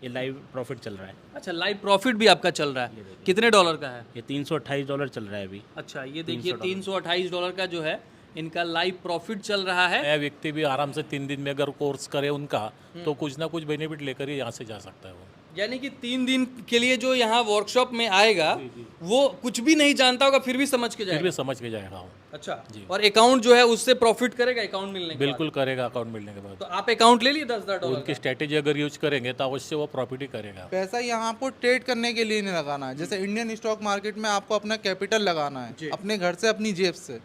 ये live profit चल रहा है। अच्छा, लाइव प्रॉफिट भी आपका चल रहा है, कितने डॉलर का है? ये $328 चल रहा है अभी। अच्छा, ये देखिए $328 का जो है इनका लाइव प्रॉफिट चल रहा है। नया व्यक्ति भी आराम से 3 दिन में अगर कोर्स करे उनका तो कुछ ना कुछ बेनिफिट लेकर ही यहाँ से जा सकता है वो। यानी कि 3 दिन के लिए जो यहाँ वर्कशॉप में आएगा वो कुछ भी नहीं जानता होगा फिर भी समझ के फिर जाएगा। भी समझ के जाएगा वो। अच्छा, और अकाउंट जो है उससे प्रॉफिट करेगा अकाउंट मिलने के बाद? बिल्कुल करेगा अकाउंट मिलने के बाद। तो आप अकाउंट ले लिए $10,000 उनकी स्ट्रेटेजी अगर यूज करेंगे तो अवश्य वो प्रॉफिट ही करेगा। पैसा यहाँ आपको ट्रेड करने के लिए नहीं लगाना है। जैसे इंडियन स्टॉक मार्केट में आपको अपना कैपिटल लगाना है अपने घर से, अपनी जेब से,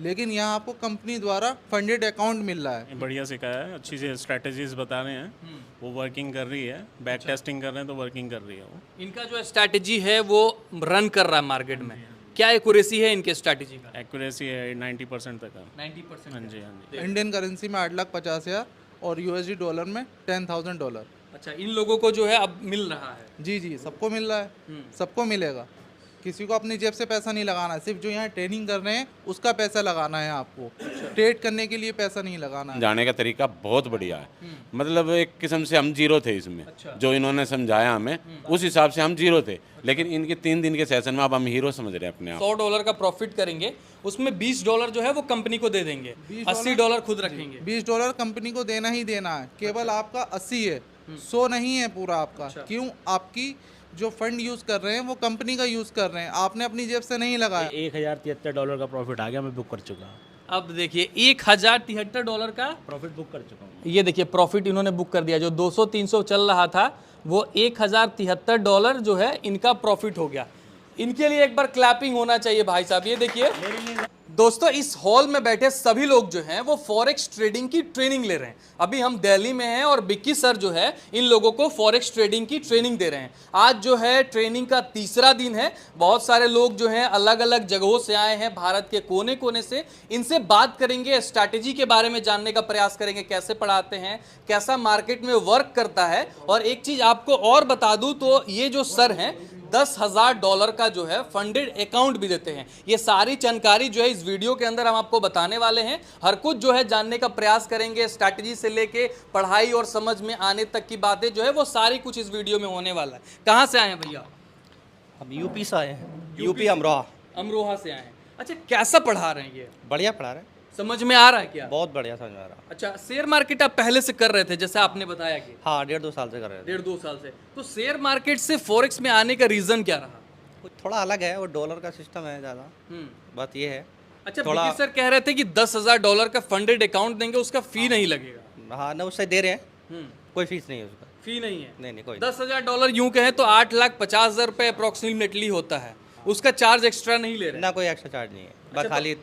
लेकिन यहाँ आपको कंपनी द्वारा फंडेड अकाउंट मिल रहा है। बढ़िया सिखाया है, अच्छी सी स्ट्रैटेजीज बता रहे हैं, वो वर्किंग कर रही है। बैक टेस्टिंग कर रहे हैं तो वर्किंग कर रही है वो। इनका जो स्ट्रैटेजी है वो रन कर रहा है मार्केट में। क्या एक्यूरेसी है इनके स्ट्रैटेजी का? एक्यूरेसी है 90% तक है। 90%? हाँ जी, हाँ जी। इंडियन करेंसी में 8,50,000 और यूएसडी डॉलर में $10,000। अच्छा, इन लोगों को जो है अब मिल रहा है? जी जी, सबको मिल रहा है, सबको मिलेगा। किसी को अपनी जेब से पैसा नहीं लगाना है, सिर्फ जो यहाँ ट्रेनिंग कर रहे हैं उसका पैसा लगाना है आपको। ट्रेड करने के लिए पैसा नहीं लगाना है। जाने का तरीका बहुत बढ़िया है। मतलब एक किस्म से हम जीरो थे इसमें। जो इन्होंने समझाया हमें उस हिसाब से हम जीरो थे, लेकिन इनके 3 दिन के सेशन में अब हम हीरो समझ रहे हैं अपने आप। $100 का प्रॉफिट करेंगे, उसमें $20 जो है वो कंपनी को दे देंगे, $80 खुद रखेंगे। $20 कंपनी को देना ही देना है। केवल आपका 80 है, 100 नहीं है पूरा आपका। क्यों? आपकी जो फंड यूज कर रहे हैं वो कंपनी का यूज कर रहे हैं, आपने अपनी जेब से नहीं लगाया। $1,073 का प्रॉफिट आ गया, मैं बुक कर चुका हूँ। अब देखिए $1,073 का प्रॉफिट बुक कर चुका हूँ। ये देखिए प्रॉफिट इन्होंने बुक कर दिया। जो 200-300 चल रहा था वो $1,073 जो है इनका प्रॉफिट हो गया। इनके लिए एक बार क्लैपिंग होना चाहिए भाई साहब। ये देखिए दोस्तों, इस हॉल में बैठे सभी लोग जो हैं वो फॉरेक्स ट्रेडिंग की ट्रेनिंग ले रहे हैं। अभी हम दिल्ली में हैं और बिक्की सर जो है इन लोगों को फॉरेक्स ट्रेडिंग की ट्रेनिंग दे रहे हैं। आज जो है ट्रेनिंग का तीसरा दिन है। बहुत सारे लोग जो हैं अलग अलग जगहों से आए हैं, भारत के कोने कोने से। इनसे बात करेंगे, स्ट्रैटेजी के बारे में जानने का प्रयास करेंगे, कैसे पढ़ाते हैं, कैसा मार्केट में वर्क करता है। और एक चीज आपको और बता दूं तो ये जो सर हैं $10,000 का जो है फंडेड अकाउंट भी देते हैं। ये सारी जानकारी जो है इस वीडियो के अंदर हम आपको बताने वाले हैं। हर कुछ जो है जानने का प्रयास करेंगे, स्ट्रैटेजी से लेके पढ़ाई और समझ में आने तक की बातें जो है वो सारी कुछ इस वीडियो में होने वाला है। कहाँ से आए हैं भैया? हम यूपी से आए हैं, यूपी अमरोहा। अमरोहा से आए हैं। अच्छा, कैसा पढ़ा रहे हैं ये? बढ़िया पढ़ा रहे हैं, समझ में आ रहा है क्या? बहुत बढ़िया समझ में आ रहा। अच्छा, शेयर मार्केट आप पहले से कर रहे थे जैसे आपने बताया कि? हाँ, 1.5-2 साल से कर रहे थे। 1.5-2 साल से। तो शेयर मार्केट से फॉरेक्स में आने का रीजन क्या रहा? कुछ थोड़ा अलग है, वो डॉलर का सिस्टम है ज़्यादा, बात ये है। अच्छा, बिक्की सर कह रहे थे कि $10,000 का फंडेड अकाउंट देंगे, उसका फी नहीं लगेगा। हाँ ना, उससे दे रहे हैं, कोई फीस नहीं है उसका। फी नहीं है? नहीं कोई। $10,000 यूं कहें तो 8,50,000 रुपए अप्रोक्सीमेटली होता है। उसका चार्ज एक्स्ट्रा नहीं ले रहे? ना, कोई एक्स्ट्रा चार्ज नहीं है। बस खाली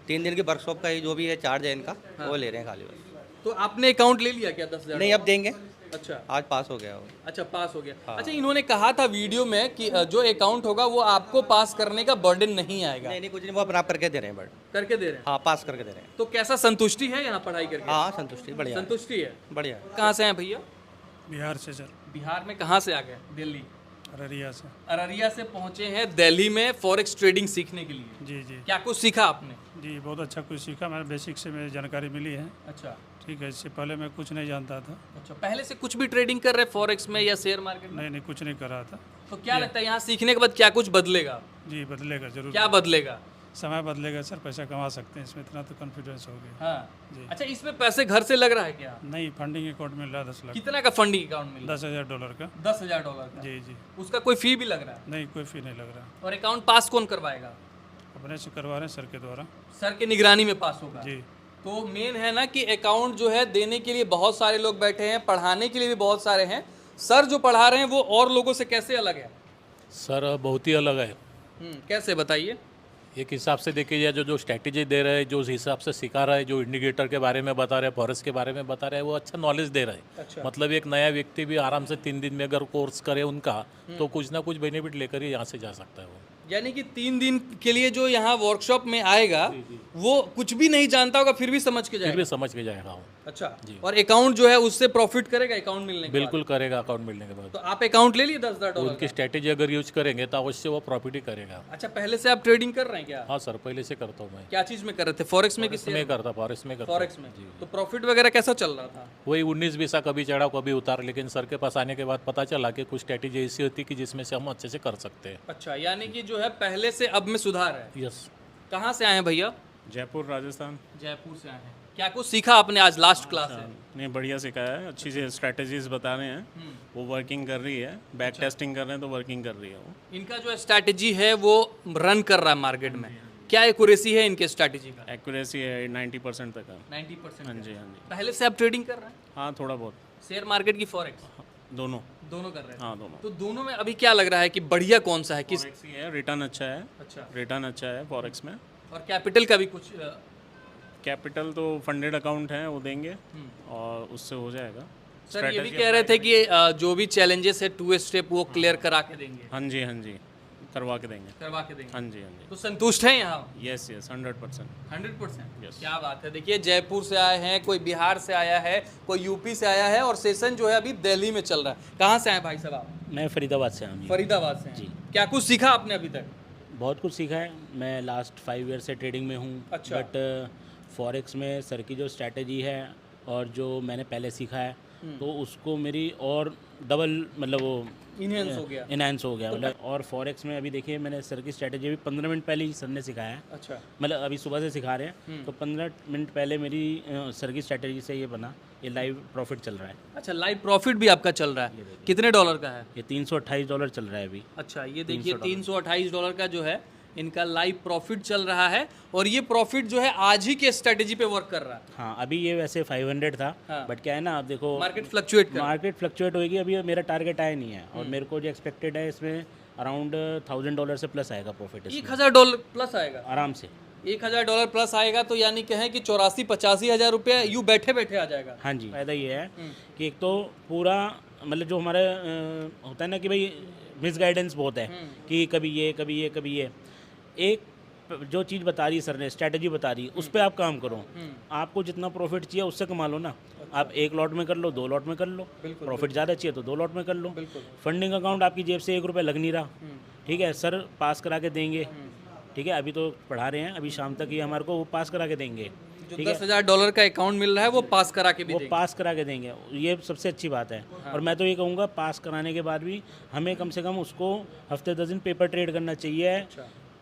तीन दिन की वर्कशॉप का ही जो भी है चार्ज है इनका, वो ले रहे हैं खाली बस। तो आपने अकाउंट ले लिया क्या 10,000? नहीं, अब देंगे। अच्छा, आज पास हो गया वो। अच्छा, पास हो गया। अच्छा, इन्होंने कहा था वीडियो में कि जो अकाउंट होगा वो आपको पास करने का बर्डन नहीं आएगा। नहीं, कुछ नहीं, वो अपना करके दे रहे हैं, करके दे रहे हैं। हाँ, पास करके दे रहे हैं। तो कैसा संतुष्टि है यहाँ पढ़ाई करके? हाँ, संतुष्टि बढ़िया, संतुष्टि है, बढ़िया। कहाँ से हैं भैया? बिहार से सर। बिहार में कहाँ से आ गए? दिल्ली, अररिया से। अररिया से पहुंचे हैं दिल्ली में फॉरेक्स ट्रेडिंग सीखने के लिए। जी जी क्या कुछ सीखा आपने? जी, बहुत अच्छा कुछ सीखा। मैंने बेसिक से मेरी जानकारी मिली है। अच्छा, ठीक है, इससे पहले मैं कुछ नहीं जानता था। अच्छा, पहले से कुछ भी ट्रेडिंग कर रहे फॉरेक्स में या शेयर मार्केट में? नहीं, कुछ नहीं कर रहा था। तो क्या लगता है यहाँ सीखने के बाद क्या कुछ बदलेगा? जी, बदलेगा जरूर। क्या बदलेगा? समय बदलेगा सर, पैसा कमा सकते हैं इसमें, इतना तो कॉन्फिडेंस हो गया। हाँ जी। अच्छा, इसमें पैसे घर से लग रहा है क्या? नहीं, फंडिंग अकाउंट मिल रहा है 10 लाख। कितना का फंडिंग अकाउंट मिल रहा है? $10,000 का। $10,000 का? जी जी। उसका कोई फी भी लग रहा है? नहीं, कोई फी नहीं लग रहा। और अकाउंट पास कौन करवाएगा? अपने से करवा रहे हैं सर के द्वारा। सर की निगरानी में पास होगा? जी। तो मेन है ना कि अकाउंट जो है देने के लिए बहुत सारे लोग बैठे हैं, पढ़ाने के लिए भी बहुत सारे हैं। सर जो पढ़ा रहे हैं वो और लोगों से कैसे अलग है? सर बहुत ही अलग है। कैसे बताइए? एक हिसाब से देखिए जाए जो स्ट्रैटेजी दे रहे हैं, जो हिसाब से सिखा रहा है, जो इंडिकेटर के बारे में बता रहे हैं, फॉरेक्स के बारे में बता रहे हैं, वो अच्छा नॉलेज दे रहा है। अच्छा। मतलब एक नया व्यक्ति भी आराम से 3 दिन में अगर कोर्स करे उनका तो कुछ ना कुछ बेनिफिट लेकर ही यहाँ से जा सकता है वो। यानी कि 3 दिन के लिए जो यहाँ वर्कशॉप में आएगा वो कुछ भी नहीं जानता होगा फिर भी समझ के फिर जाएगा। भी समझ के जाएगा वो। अच्छा, और अकाउंट जो है उससे प्रॉफिट करेगा अकाउंट मिलने के बाद? बिल्कुल करेगा अकाउंट मिलने के बाद। तो आप अकाउंट ले लिए $10,000 उनकी स्ट्रेटेजी अगर यूज करेंगे तो अवश्य वो प्रॉफिट ही करेगा। अच्छा, पहले से आप ट्रेडिंग कर रहे हैं क्या? हाँ सर, पहले से करता हूँ मैं। क्या चीज में कर रहे थे, फॉरेक्स में? किस में करता, फॉरेक्स में करता। फॉरेक्स में। तो प्रॉफिट वगैरह कैसा चल रहा था? वही 19-20 कभी चढ़ा कभी उतार, लेकिन सर के पास आने के बाद पता चला कि कुछ स्ट्रेटेजी ऐसी होती कि जिसमें से हम अच्छे से कर सकते हैं। अच्छा, यानी कि जो है पहले से अब में सुधार है। यस। कहाँ से आए हैं भैया? जयपुर राजस्थान। जयपुर से आए हैं। क्या कुछ सीखा आपने? आज लास्ट क्लास है। नहीं, बढ़िया सिखाया है, अच्छी सी स्ट्रैटेजीज बता रहे हैं, वो वर्किंग कर रही है। बैक टेस्टिंग कर रहे हैं तो वर्किंग कर रही है वो। इनका जो स्ट्रैटेजी है वो रन कर रहा है मार्केट में। क्या एक्यूरेसी है इनके स्ट्रैटेजी का? एक्यूरेसी है 90% तक है। 90%। हाँ जी, हाँ जी। पहले से आप ट्रेडिंग कर रहे हैं? हाँ, थोड़ा बहुत। शेयर मार्केट की फॉरेक्स? दोनों। दोनों कर रहे हैं। हाँ, दोनों। तो दोनों में अभी क्या लग रहा है कि बढ़िया कौन सा है? किस? फॉरेक्स ही है, रिटर्न अच्छा है। अच्छा। रिटर्न अच्छा है फॉरेक्स में। और कैपिटल का भी कुछ? कैपिटल तो फंडेड अकाउंट है, वो देंगे और उससे हो जाएगा। सर ये भी कह रहे थे कि जो भी चैलेंजेस है 2 स्टेप वो क्लियर करा के देंगे। हाँ जी, हाँ जी, करवा के देंगे। करवा के देंगे। हाँ जी, हाँ जी। तो संतुष्ट हैं यहाँ? Yes yes, 100%। 100%। Yes. क्या बात है। देखिए, जयपुर से आए हैं, कोई बिहार से आया है, कोई यूपी से आया है, और सेशन जो है अभी दिल्ली में चल रहा है। कहाँ से आए भाई साहब आप? मैं फरीदाबाद से हूँ जी। फरीदाबाद से हैं। जी। क्या कुछ सीखा आपने अभी तक? बहुत कुछ सीखा है। मैं लास्ट 5 ईयर से ट्रेडिंग में हूँ। अच्छा। बट फॉरेक्स में सर की जो स्ट्रैटेजी है और जो मैंने पहले सीखा है तो उसको मेरी और डबल मतलब वो इनहेंस हो गया। इनहेंस हो गया मतलब। और फॉरेक्स में अभी देखिए मैंने सर की स्ट्रैटेजी अभी 15 मिनट पहले ही सर ने सिखाया है। अच्छा। मतलब अभी सुबह से सिखा रहे हैं तो 15 मिनट पहले मेरी सर की स्ट्रैटेजी से ये बना, ये लाइव प्रॉफिट चल रहा है। अच्छा, लाइव प्रॉफिट भी आपका चल रहा है। कितने डॉलर का है? ये $328 चल रहा है अभी। अच्छा, ये देखिए $328 का जो है इनका लाइव प्रॉफिट चल रहा है, और ये प्रॉफिट जो है आज ही के स्ट्रेटेजी पे वर्क कर रहा है। हाँ, अभी ये वैसे 500 था। हाँ। बट क्या है ना, आप देखो मार्केट फ्लक्चुएट कर मार्केट फ्लक्चुएट होगी। अभी मेरा टारगेट आया नहीं है और मेरे को जो एक्सपेक्टेड है इसमें अराउंड $1000 से प्लस आएगा प्रॉफिट इसमें। $1000 प्लस आएगा आराम से। $1000 प्लस आएगा, तो यानी कहें कि 84-85 हज़ार रुपये यूँ बैठे बैठे आ जाएगा। हाँ जी, फायदा ये है कि एक तो पूरा मतलब जो हमारा होता है ना कि भाई मिस गाइडेंस बहुत है कि कभी ये कभी ये कभी ये। एक जो चीज़ बता रही है सर ने, स्ट्रैटेजी बता रही है, उस पर आप काम करो। आपको जितना प्रॉफिट चाहिए उससे कमा लो ना। आप 1 लॉट में कर लो, 2 लॉट में कर लो। प्रॉफिट ज़्यादा चाहिए तो 2 लॉट में कर लो। फंडिंग अकाउंट आपकी जेब से 1 रुपये लग नहीं रहा। ठीक है, सर पास करा के देंगे। ठीक है, अभी तो पढ़ा रहे हैं, अभी शाम तक ये हमारे को वो पास करा के देंगे। जो $10,000 का अकाउंट मिल रहा है वो पास करा के भी वो देंगे। पास करा के देंगे, ये सबसे अच्छी बात है। और मैं तो ये कहूँगा पास कराने के बाद भी हमें कम से कम उसको हफ्ते 10 दिन पेपर ट्रेड करना चाहिए।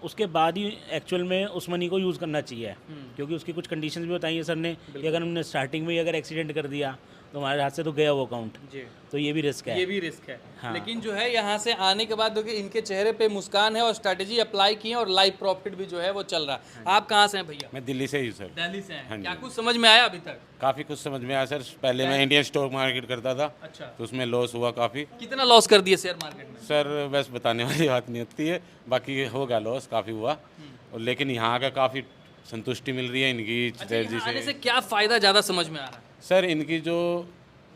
उसके बाद ही एक्चुअल में उस मनी को यूज़ करना चाहिए, क्योंकि उसकी कुछ कंडीशंस भी बताई है सर ने कि अगर हमने स्टार्टिंग में ही अगर एक्सीडेंट कर दिया तो हमारे हाथ से तो गया वो अकाउंट। जी। तो ये भी रिस्क है। ये भी रिस्क है। हाँ। लेकिन जो है यहाँ से आने के बाद देखिए इनके चेहरे पे मुस्कान है और स्ट्रैटेजी अप्लाई की है और लाइव प्रॉफिट भी जो है वो चल रहा है। आप कहाँ से हैं भैया? मैं दिल्ली से ही सर। दिल्ली से हैं। हाँ जी। क्या कुछ समझ में आया अभी तक? काफ़ी कुछ समझ में आया सर। पहले मैं इंडियन स्टॉक मार्केट करता था अच्छा। तो उसमें लॉस हुआ काफ़ी। कितना लॉस कर दिए शेयर मार्केट में? सर बस बताने वाली बात नहीं होती है, बाकी हो गया लॉस काफ़ी हुआ। और लेकिन यहाँ का काफ़ी संतुष्टि मिल रही है इनकी स्ट्रेटजी यहाँ आने से। से क्या फ़ायदा ज़्यादा समझ में आ रहा है? सर इनकी जो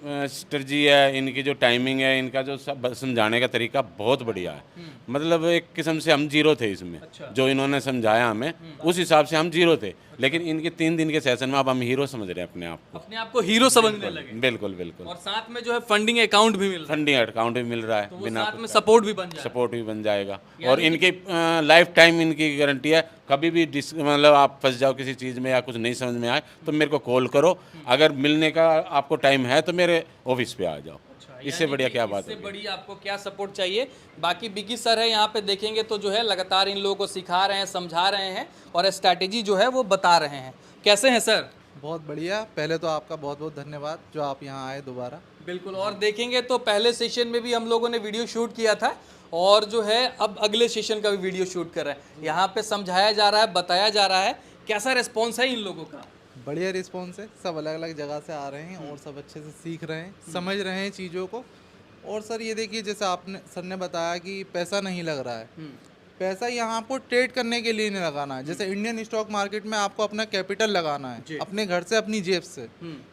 स्ट्रेटजी है, इनकी जो टाइमिंग है, इनका जो सब समझाने का तरीका बहुत बढ़िया है। मतलब एक किस्म से हम जीरो थे इसमें। अच्छा। जो इन्होंने समझाया हमें उस हिसाब से हम जीरो थे, लेकिन इनके 3 दिन के सेशन में अब हम हीरो समझ रहे हैं अपने आप को। अपने आप को हीरो समझने लगे। बिल्कुल बिल्कुल। और साथ में जो है फंडिंग अकाउंट भी मिल रहा है, फंडिंग अकाउंट भी मिल रहा है, तो वो बिना साथ में सपोर्ट भी बन जाए। सपोर्ट भी बन जाएगा। और इनकी लाइफ टाइम इनकी गारंटी है। कभी भी मतलब आप फंस जाओ किसी चीज़ में या कुछ नहीं समझ में आए तो मेरे को कॉल करो। अगर मिलने का आपको टाइम है तो मेरे ऑफिस पे आ जाओ। इससे बढ़िया क्या बात है? इससे बड़ी आपको क्या सपोर्ट चाहिए? बाकी बिगी सर है यहाँ पे देखेंगे तो जो है लगातार इन लोगों को सिखा रहे हैं, समझा रहे हैं और स्ट्रैटेजी जो है वो बता रहे हैं। कैसे हैं सर? बहुत बढ़िया। पहले तो आपका बहुत बहुत धन्यवाद जो आप यहाँ आए दोबारा। बिल्कुल। और देखेंगे तो पहले सेशन में भी हम लोगों ने वीडियो शूट किया था और जो है अब अगले सेशन का भी वीडियो शूट कर रहे हैं। यहाँ पे समझाया जा रहा है, बताया जा रहा है। कैसा रिस्पॉन्स है इन लोगों का? बढ़िया रिस्पॉन्स है। सब अलग अलग जगह से आ रहे हैं और सब अच्छे से सीख रहे हैं, समझ रहे हैं चीज़ों को। और सर ये देखिए, जैसे आपने सर ने बताया कि पैसा नहीं लग रहा है। पैसा यहाँ आपको ट्रेड करने के लिए नहीं लगाना है। जैसे इंडियन स्टॉक मार्केट में आपको अपना कैपिटल लगाना है अपने घर से, अपनी जेब से।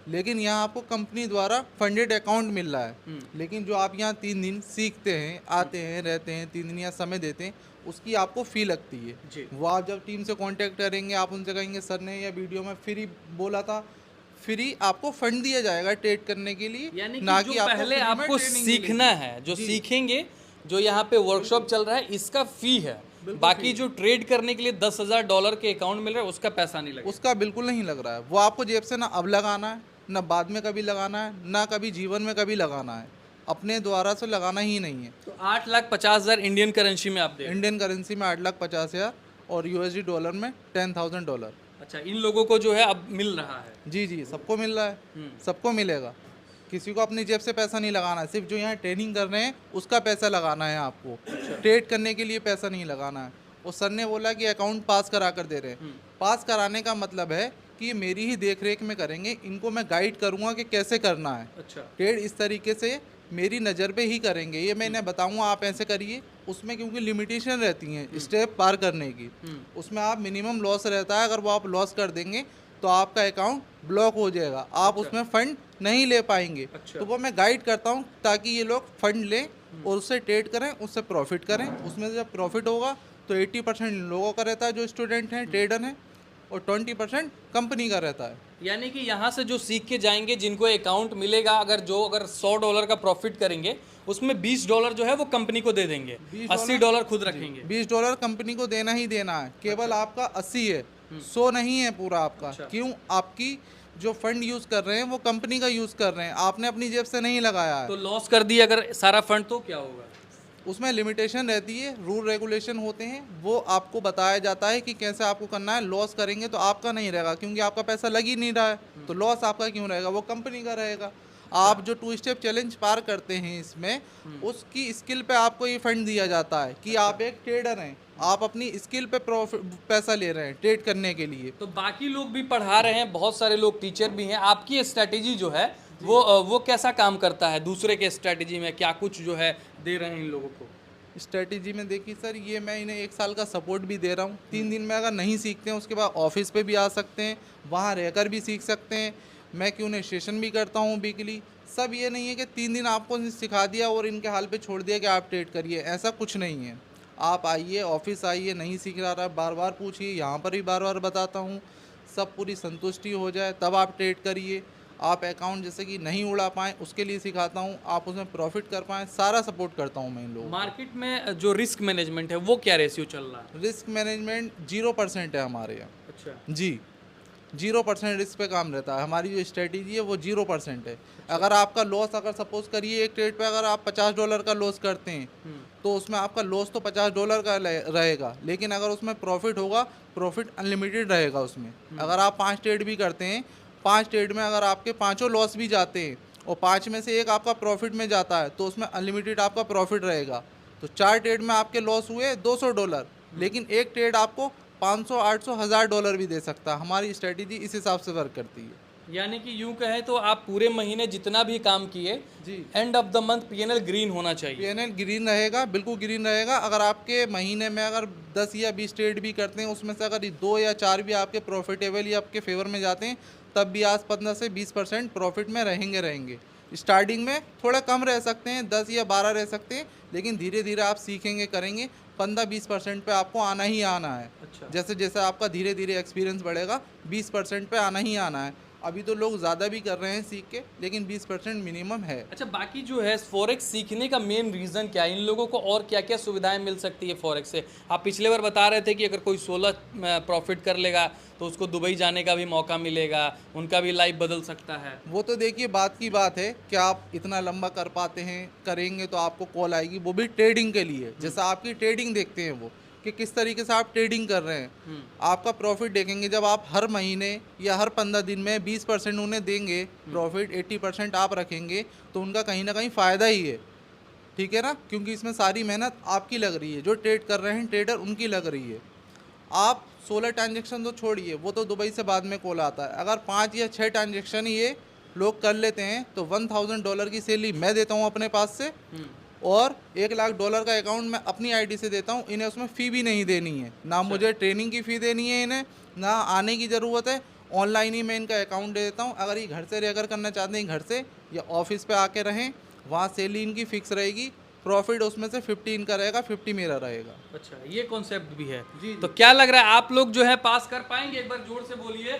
लेकिन यहाँ आपको कंपनी द्वारा फंडेड अकाउंट मिल रहा है। लेकिन जो आप यहाँ 3 दिन सीखते हैं, आते हैं, रहते हैं, 3 दिन यहाँ समय देते हैं, उसकी आपको फ़ी लगती है। वो आप जब टीम से कांटेक्ट करेंगे, आप उनसे कहेंगे सर ने यह वीडियो में फ्री बोला था, फ्री आपको फंड दिया जाएगा ट्रेड करने के लिए, यानी ना कि कि जो आपको पहले free में आपको training मिलेगी। सीखना है, जो सीखेंगे, जो यहाँ पे वर्कशॉप चल रहा है इसका फी है, बाकी जो ट्रेड करने के लिए $10,000 के अकाउंट मिल रहा है उसका पैसा नहीं लगेगा। उसका बिल्कुल नहीं लग रहा है। वो आपको जेब से ना अब लगाना है, ना बाद में कभी लगाना है, ना कभी जीवन में कभी लगाना है, अपने द्वारा से लगाना ही नहीं है। तो 8,50,000 इंडियन करेंसी में आप दे रहे हैं। इंडियन करेंसी में 8,50,000 और यूएसडी डॉलर में $10,000। अच्छा, इन लोगों को जो है अब मिल रहा है। जी जी, सबको मिल रहा है, सबको मिलेगा। किसी को अपनी जेब से पैसा नहीं लगाना है, सिर्फ जो यहाँ ट्रेनिंग कर रहे हैं उसका पैसा लगाना है आपको। ट्रेड करने के लिए पैसा नहीं लगाना है। और सर ने बोला कि अकाउंट पास करा कर दे रहे हैं। पास कराने का मतलब है कि ये मेरी ही देख रेख में करेंगे, इनको मैं गाइड करूँगा कि कैसे करना है। अच्छा, ट्रेड इस तरीके से मेरी नज़र पे ही करेंगे, ये मैं इन्हें बताऊंगा आप ऐसे करिए। उसमें क्योंकि लिमिटेशन रहती हैं स्टेप पार करने की, उसमें आप मिनिमम लॉस रहता है, अगर वो आप लॉस कर देंगे तो आपका अकाउंट ब्लॉक हो जाएगा, आप उसमें फंड नहीं ले पाएंगे। तो वो मैं गाइड करता हूँ ताकि ये लोग फंड लें और उससे ट्रेड करें, उससे प्रॉफिट करें। उसमें से जब प्रॉफिट होगा तो 80% लोगों का रहता है जो स्टूडेंट हैं, ट्रेडर हैं, और 20% कंपनी का रहता है। यानी कि यहाँ से जो सीख के जाएंगे, जिनको अकाउंट मिलेगा, अगर $100 का प्रॉफिट करेंगे उसमें $20 जो है वो कंपनी को दे देंगे, $80 खुद रखेंगे। $20 कंपनी को देना ही देना है, केवल आपका 80 है, 100 नहीं है पूरा आपका। क्यों? आपकी जो फंड यूज कर रहे हैं वो कंपनी का यूज कर रहे हैं, आपने अपनी जेब से नहीं लगाया है। तो लॉस कर दिया अगर सारा फंड तो क्या होगा? उसमें लिमिटेशन रहती है, रूल रेगुलेशन होते हैं, वो आपको बताया जाता है कि कैसे आपको करना है। लॉस करेंगे तो आपका नहीं रहेगा, क्योंकि आपका पैसा लग ही नहीं रहा है, तो लॉस आपका क्यों रहेगा, वो कंपनी का रहेगा। आप जो 2 स्टेप चैलेंज पार करते हैं इसमें, उसकी स्किल पे आपको ये फंड दिया जाता है कि आप एक ट्रेडर हैं, आप अपनी स्किल पे पैसा ले रहे हैं ट्रेड करने के लिए। तो बाकी लोग भी पढ़ा रहे हैं, बहुत सारे लोग टीचर भी हैं। आपकी स्ट्रैटेजी जो है वो कैसा काम करता है दूसरे के स्ट्रैटेजी में, क्या कुछ जो है दे रहे हैं इन लोगों को? स्ट्रेटजी में देखिए सर, ये मैं इन्हें 1 साल का सपोर्ट भी दे रहा हूँ। 3 दिन में अगर नहीं सीखते हैं उसके बाद ऑफिस पे भी आ सकते हैं, वहाँ रहकर भी सीख सकते हैं। मैं क्यों उन्हें सेशन भी करता हूँ वीकली। सब ये नहीं है कि 3 दिन आपको सिखा दिया और इनके हाल पे छोड़ दिया कि आप ट्रेड करिए, ऐसा कुछ नहीं है। आप आइए, ऑफिस आइए, नहीं सीख रहा है बार बार पूछिए, यहाँ पर भी बार बार बताता हूँ। सब पूरी संतुष्टि हो जाए तब आप ट्रेड करिए। आप अकाउंट जैसे कि नहीं उड़ा पाएँ उसके लिए सिखाता हूँ, आप उसमें प्रॉफिट कर पाएँ, सारा सपोर्ट करता हूँ मैं इन लोगों को। मार्केट में जो रिस्क मैनेजमेंट है वो क्या रेशियो चल रहा है? रिस्क मैनेजमेंट 0% है हमारे यहाँ। अच्छा, जी, 0% रिस्क पे काम रहता है। हमारी जो स्ट्रेटजी है वो 0% है। अगर आपका लॉस, अगर सपोज करिए एक ट्रेड पे अगर आप $50 का लॉस करते हैं तो उसमें आपका लॉस तो $50 का रहेगा, लेकिन अगर उसमें प्रॉफिट होगा, प्रॉफिट अनलिमिटेड रहेगा उसमें। अगर आप 5 ट्रेड भी करते हैं, 5 ट्रेड में अगर आपके 5 लॉस भी जाते हैं और 5 में से एक आपका प्रॉफिट में जाता है तो उसमें अनलिमिटेड आपका प्रॉफिट रहेगा। तो 4 ट्रेड में आपके लॉस हुए $200, लेकिन एक ट्रेड आपको 500, 800, $1000 भी दे सकता है। हमारी स्ट्रेटजी इस हिसाब से वर्क करती है। यानी कि यूं कहें तो आप पूरे महीने जितना भी काम किए, जी, end of the month PNL green होना चाहिए। पीएनएल ग्रीन रहेगा, बिल्कुल ग्रीन रहेगा। अगर आपके महीने में अगर 10 या 20 ट्रेड भी करते हैं, उसमें से अगर 2 या 4 भी आपके प्रॉफिटेबल या आपके फेवर में जाते हैं, तब भी आज 15 से 20% प्रॉफिट में रहेंगे। स्टार्टिंग में थोड़ा कम रह सकते हैं, 10 या 12 रह सकते हैं, लेकिन धीरे धीरे आप सीखेंगे, करेंगे, 15-20% पे आपको आना ही आना है। अच्छा, जैसे जैसे आपका धीरे धीरे एक्सपीरियंस बढ़ेगा, 20% पे आना ही आना है। अभी तो लोग ज़्यादा भी कर रहे हैं सीख के, लेकिन 20% मिनिमम है। अच्छा, बाकी जो है फॉरेक्स सीखने का मेन रीज़न क्या है? इन लोगों को और क्या क्या सुविधाएं मिल सकती है फॉरेक्स से? आप पिछले बार बता रहे थे कि अगर कोई 16 प्रॉफिट कर लेगा तो उसको दुबई जाने का भी मौका मिलेगा, उनका भी लाइफ बदल सकता है। वो तो देखिए बात की बात है कि आप इतना लंबा कर पाते हैं, करेंगे तो आपको कॉल आएगी, वो भी ट्रेडिंग के लिए। जैसा आपकी ट्रेडिंग देखते हैं वो कि किस तरीके से आप ट्रेडिंग कर रहे हैं, आपका प्रॉफिट देखेंगे। जब आप हर महीने या हर 15 दिन में 20% उन्हें देंगे प्रॉफिट, 80% आप रखेंगे, तो उनका कहीं ना कहीं फ़ायदा ही है। ठीक है ना, क्योंकि इसमें सारी मेहनत आपकी लग रही है, जो ट्रेड कर रहे हैं ट्रेडर उनकी लग रही है। आप 16 ट्रांजेक्शन तो छोड़िए, वो तो दुबई से बाद में कॉल आता है। अगर 5 या 6 ट्रांजेक्शन ये लोग कर लेते हैं तो $1000 की सैलरी मैं देता हूँ अपने पास से, और $1,00,000 का अकाउंट मैं अपनी आईडी से देता हूँ। इन्हें उसमें फ़ी भी नहीं देनी है, ना मुझे ट्रेनिंग की फ़ी देनी है इन्हें, ना आने की ज़रूरत है। ऑनलाइन ही मैं इनका अकाउंट दे देता हूँ। अगर ये घर से रहकर करना चाहते हैं, घर से या ऑफिस पे आके रहें, वहाँ सैलरी इनकी फ़िक्स रहेगी, प्रॉफिट उसमें से 50 इनका रहेगा, 50 मेरा रहेगा। अच्छा, ये कॉन्सेप्ट भी है। तो क्या लग रहा है आप लोग जो है पास कर पाएंगे? एक बार जोर से बोलिए।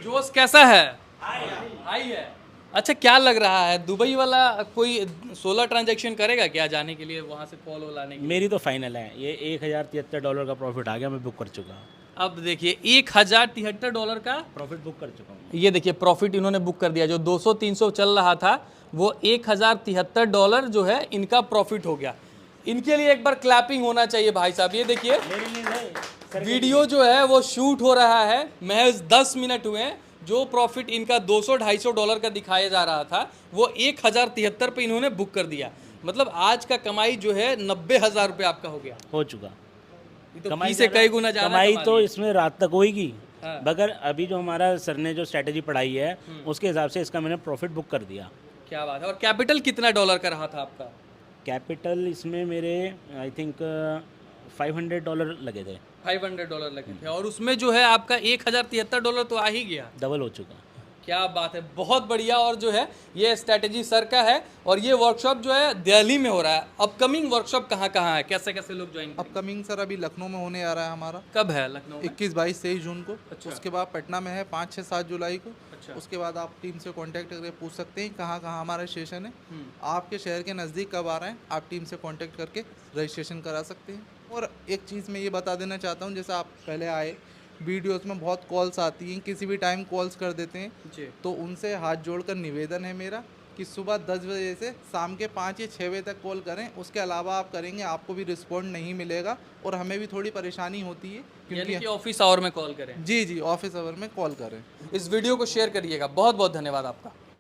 जोश कैसा है? हाई है। अच्छा, क्या लग रहा है दुबई वाला कोई 16 ट्रांजैक्शन करेगा क्या जाने के लिए, वहाँ से कॉल लाने के लिए? मेरी तो फाइनल है, ये $1073 का प्रॉफिट आ गया, मैं बुक कर चुका हूँ। अब देखिए $1073 का प्रॉफिट बुक कर चुका हूँ। ये देखिए प्रॉफिट इन्होंने बुक कर दिया। जो 200-300 चल रहा था वो $1073 जो है इनका प्रॉफिट हो गया। इनके लिए एक बार क्लैपिंग होना चाहिए भाई साहब। ये देखिए वीडियो जो है वो शूट हो रहा है, महज 10 मिनट हुए हैं। जो प्रॉफिट इनका $200-250 का दिखाया जा रहा था वो 1073 पे इन्होंने बुक कर दिया। मतलब आज का कमाई जो है 90,000 रुपये आपका हो गया, हो चुका। तो कमाई से कई गुना ज्यादा कमाई तो इसमें रात तक होगी, हाँ। मगर अभी जो हमारा सर ने जो स्ट्रेटेजी पढ़ाई है उसके हिसाब से इसका मैंने प्रॉफिट बुक कर दिया। क्या बात है। और कैपिटल कितना डॉलर का रहा था आपका? कैपिटल इसमें मेरे आई थिंक $500 लगे थे। $500 लगे थे और उसमें जो है आपका $1073 तो आ ही गया, डबल हो चुका। क्या बात है, बहुत बढ़िया। और जो है ये स्ट्रेटेजी सर का है और ये वर्कशॉप जो है दिल्ली में हो रहा है। अपकमिंग वर्कशॉप कहाँ कहाँ है, कैसे कैसे लोग ज्वाइन? अपकमिंग सर अभी लखनऊ में होने आ रहा है हमारा। कब है लखनऊ में? 21, 22, 23 जून को। उसके बाद पटना में है 5, 6, 7 जुलाई को। अच्छा। उसके बाद आप टीम से कांटेक्ट करके पूछ सकते हैं कहाँ कहाँ हमारा स्टेशन है, आपके शहर के नज़दीक कब आ रहे हैं, आप टीम से कांटेक्ट करके रजिस्ट्रेशन करा सकते हैं। और एक चीज़ मैं ये बता देना चाहता हूँ, जैसे आप पहले आए वीडियोस में बहुत कॉल्स आती हैं, किसी भी टाइम कॉल्स कर देते हैं जी। तो उनसे हाथ जोड़कर निवेदन है मेरा कि सुबह 10 बजे से शाम के 5 या 6 बजे तक कॉल करें। उसके अलावा आप करेंगे आपको भी रिस्पॉन्ड नहीं मिलेगा और हमें भी थोड़ी परेशानी होती है, यानी कि ऑफिस आवर में कॉल करें। जी ऑफिस आवर में कॉल करें। इस वीडियो को शेयर करिएगा। बहुत बहुत धन्यवाद आपका।